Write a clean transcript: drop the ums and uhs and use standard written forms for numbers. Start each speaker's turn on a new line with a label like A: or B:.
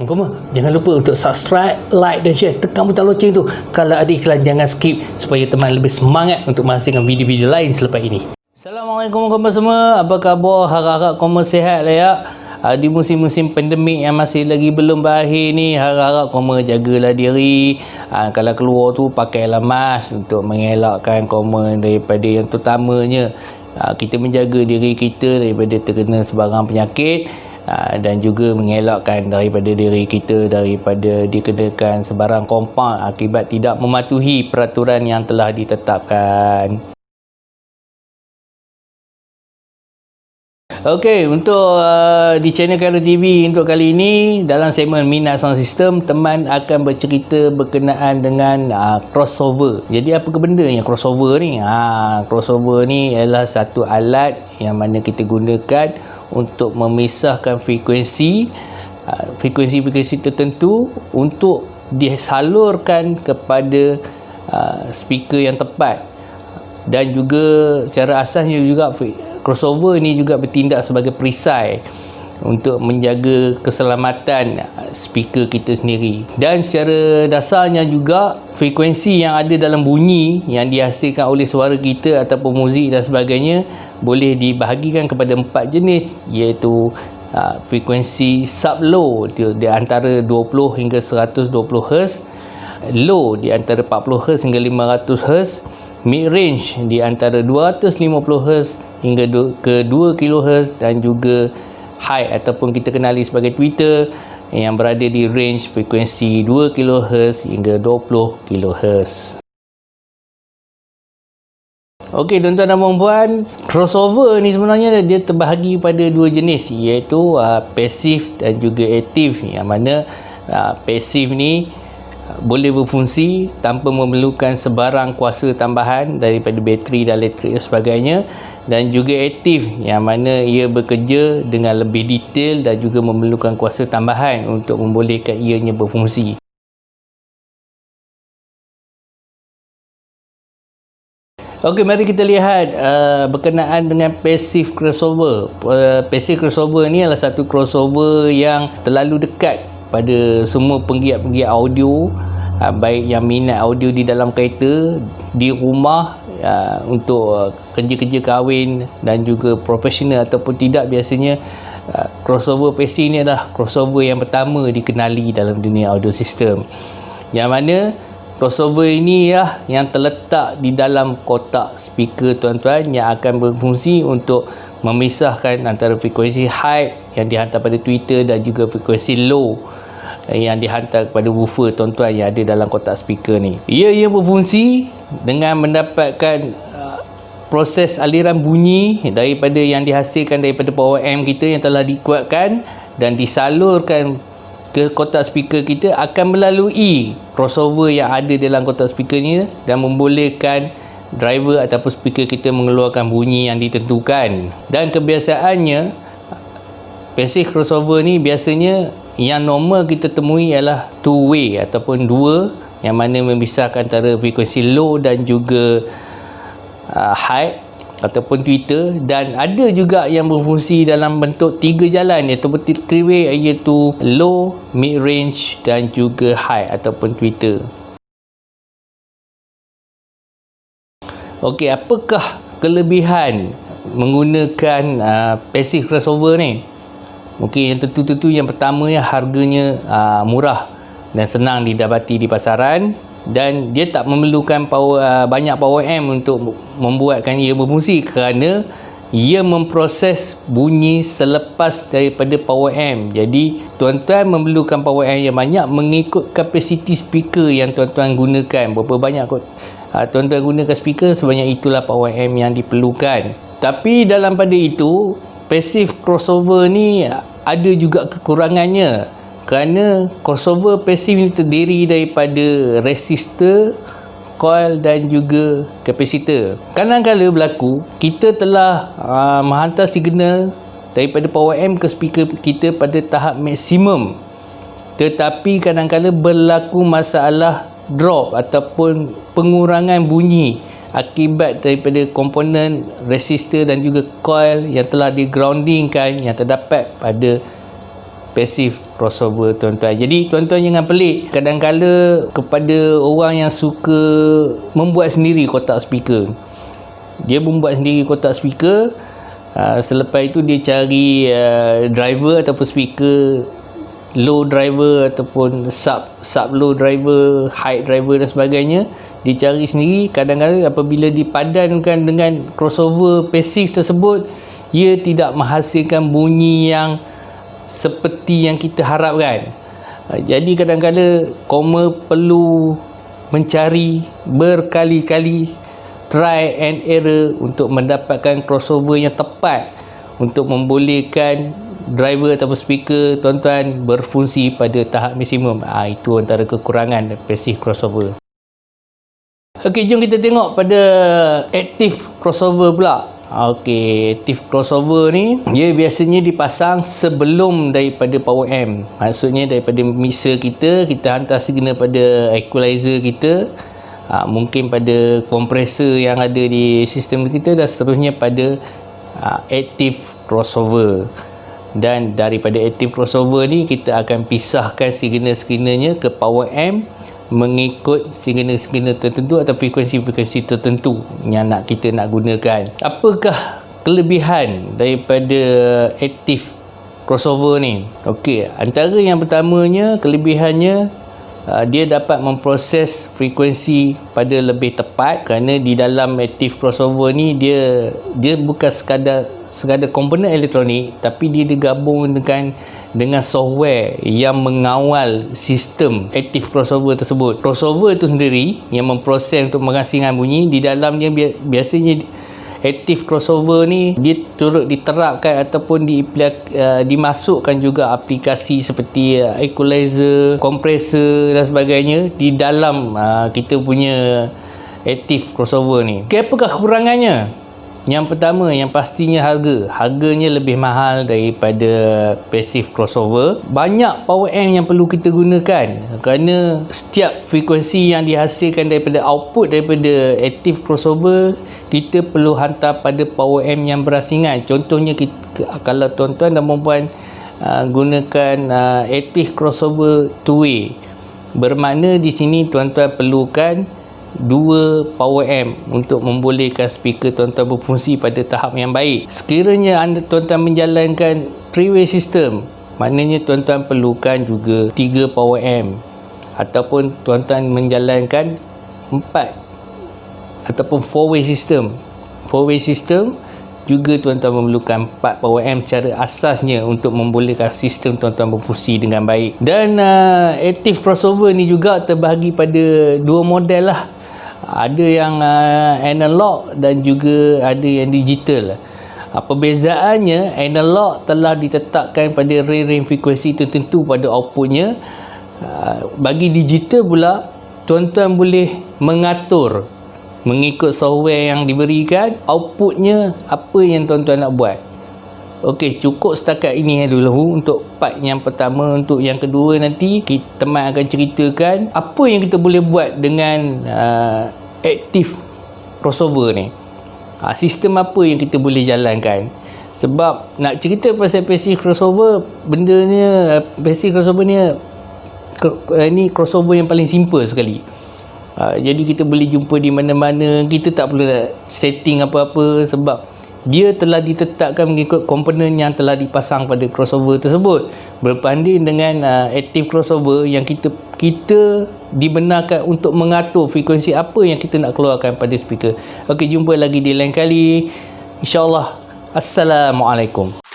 A: Koma, jangan lupa untuk subscribe, like dan share. Tekan butang loceng tu. Kalau ada iklan jangan skip supaya teman lebih semangat untuk menghasilkan video-video lain selepas ini. Assalamualaikum koma semua. Apa khabar? Harap-harap koma sihat lah ya. Di musim-musim pandemik yang masih lagi belum berakhir ni, harap-harap koma jagalah diri. Kalau keluar tu pakailah mask untuk mengelakkan koma daripada yang terutamanya kita menjaga diri kita daripada terkena sebarang penyakit. Dan juga mengelakkan daripada diri kita daripada dikenakan sebarang kompaun akibat tidak mematuhi peraturan yang telah ditetapkan. Okey, untuk di channel Khairul TV untuk kali ini, dalam segmen Minat Sound System, teman akan bercerita berkenaan dengan crossover. Jadi apa ke benda yang crossover ni? Crossover ni ialah satu alat yang mana kita gunakan untuk memisahkan frekuensi tertentu untuk disalurkan kepada speaker yang tepat. Dan juga secara asasnya juga crossover ni juga bertindak sebagai perisai untuk menjaga keselamatan speaker kita sendiri. Dan secara dasarnya juga frekuensi yang ada dalam bunyi yang dihasilkan oleh suara kita ataupun muzik dan sebagainya boleh dibahagikan kepada 4 jenis, iaitu frekuensi sub-low di antara 20 hingga 120 Hz, low di antara 40 Hz hingga 500 Hz, mid-range di antara 250 Hz hingga ke 2 kHz, dan juga high ataupun kita kenali sebagai tweeter yang berada di range frekuensi 2 kHz hingga 20 kHz. Okey tuan-tuan dan puan-puan, crossover ni sebenarnya dia terbahagi pada 2 jenis, iaitu pasif dan juga aktif. Yang mana pasif ni boleh berfungsi tanpa memerlukan sebarang kuasa tambahan daripada bateri dan elektrik dan sebagainya, dan juga aktif yang mana ia bekerja dengan lebih detail dan juga memerlukan kuasa tambahan untuk membolehkan ianya berfungsi. Okey, mari kita lihat berkenaan dengan passive crossover. Passive crossover ni adalah satu crossover yang terlalu dekat pada semua penggiat-penggiat audio, baik yang minat audio di dalam kereta, di rumah, untuk kerja-kerja kahwin dan juga profesional ataupun tidak. Biasanya crossover passive ni adalah crossover yang pertama dikenali dalam dunia audio system, yang mana crossover ini yang terletak di dalam kotak speaker tuan-tuan, yang akan berfungsi untuk memisahkan antara frekuensi high yang dihantar pada tweeter dan juga frekuensi low yang dihantar kepada woofer tuan-tuan yang ada dalam kotak speaker ni. Ia berfungsi dengan mendapatkan proses aliran bunyi daripada yang dihasilkan daripada power amp kita yang telah dikuatkan dan disalurkan ke kotak speaker kita, akan melalui crossover yang ada dalam kotak speaker ni dan membolehkan driver ataupun speaker kita mengeluarkan bunyi yang ditentukan. Dan kebiasaannya passive crossover ni biasanya yang normal kita temui ialah two way ataupun dua, yang mana memisahkan antara frekuensi low dan juga high ataupun tweeter, dan ada juga yang berfungsi dalam bentuk 3 jalan, iaitu three way, iaitu low, mid range dan juga high ataupun tweeter. Okey, apakah kelebihan menggunakan passive crossover ni? Mungkin yang tentu yang pertama harganya murah dan senang didapati di pasaran, dan dia tak memerlukan banyak power amp untuk membuatkan ia berfungsi, kerana ia memproses bunyi selepas daripada power amp. Jadi tuan-tuan memerlukan power amp yang banyak mengikut kapasiti speaker yang tuan-tuan gunakan. Berapa banyak tuan-tuan gunakan speaker, sebanyak itulah power amp yang diperlukan. Tapi dalam pada itu, passive crossover ni ada juga kekurangannya, kerana crossover passive ni terdiri daripada resistor, coil dan juga kapasitor. Kadang-kadang berlaku kita telah menghantar signal daripada power amp ke speaker kita pada tahap maksimum, tetapi kadang-kadang berlaku masalah drop ataupun pengurangan bunyi akibat daripada komponen resistor dan juga coil yang telah di-groundingkan yang terdapat pada passive crossover tuan-tuan. Jadi tuan-tuan jangan pelik, kadang-kala kepada orang yang suka membuat sendiri kotak speaker, dia membuat sendiri kotak speaker, selepas itu dia cari driver ataupun speaker low driver ataupun sub low driver, high driver dan sebagainya, dia cari sendiri. Kadang-kadang apabila dipadankan dengan crossover passive tersebut, ia tidak menghasilkan bunyi yang seperti yang kita harapkan. Jadi kadang-kadang Commer perlu mencari berkali-kali, try and error untuk mendapatkan crossover yang tepat untuk membolehkan driver atau speaker tuan-tuan berfungsi pada tahap maksimum. Itu antara kekurangan passive crossover. Okey, jom kita tengok pada active crossover pula. Okey, active crossover ni dia biasanya dipasang sebelum daripada power amp. Maksudnya daripada mixer kita hantar signal pada equalizer kita, mungkin pada kompresor yang ada di sistem kita, dan seterusnya pada active crossover. Dan daripada active crossover ni kita akan pisahkan signal-signalnya ke power amp mengikut signal-signal tertentu atau frekuensi-frekuensi tertentu yang kita nak gunakan. Apakah kelebihan daripada active crossover ni? Okey, antara yang pertamanya, kelebihannya dia dapat memproses frekuensi pada lebih tepat, kerana di dalam active crossover ni dia bukan sekadar komponen elektronik, tapi dia digabung dengan software yang mengawal sistem active crossover tersebut. Crossover itu sendiri yang memproses untuk menghasilkan bunyi. Di dalamnya biasanya active crossover ni dia turut diterapkan ataupun dimasukkan juga aplikasi seperti equalizer, kompresor dan sebagainya di dalam kita punya active crossover ni. Okay, apakah kekurangannya? Yang pertama, yang pastinya harganya lebih mahal daripada passive crossover. Banyak power amp yang perlu kita gunakan, kerana setiap frekuensi yang dihasilkan daripada output daripada active crossover kita perlu hantar pada power amp yang berasingan. Contohnya kalau tuan-tuan dan puan-puan gunakan active crossover two-way, bermakna di sini tuan-tuan perlukan 2 power amp untuk membolehkan speaker tuan-tuan berfungsi pada tahap yang baik. Sekiranya tuan-tuan menjalankan 3-way system, maknanya tuan-tuan perlukan juga 3 power amp, ataupun tuan-tuan menjalankan 4 ataupun 4-way system. 4-way system juga tuan-tuan memerlukan 4 power amp secara asasnya untuk membolehkan sistem tuan-tuan berfungsi dengan baik. Dan active crossover ni juga terbahagi pada 2 model lah. Ada yang analog dan juga ada yang digital. Perbezaannya, analog telah ditetapkan pada range frekuensi tertentu pada outputnya. Bagi digital pula, tuan-tuan boleh mengatur mengikut software yang diberikan outputnya apa yang tuan-tuan nak buat. Okey, cukup setakat ini dulu untuk part yang pertama. Untuk yang kedua nanti teman akan ceritakan apa yang kita boleh buat dengan active crossover ni. Sistem apa yang kita boleh jalankan. Sebab nak cerita pasal passive crossover, passive crossover ni crossover yang paling simple sekali. Jadi kita boleh jumpa di mana-mana, kita tak perlu setting apa-apa, sebab dia telah ditetapkan mengikut komponen yang telah dipasang pada crossover tersebut. Berbanding dengan active crossover yang kita dibenarkan untuk mengatur frekuensi apa yang kita nak keluarkan pada speaker. Okey, jumpa lagi di lain kali, InsyaAllah. Assalamualaikum.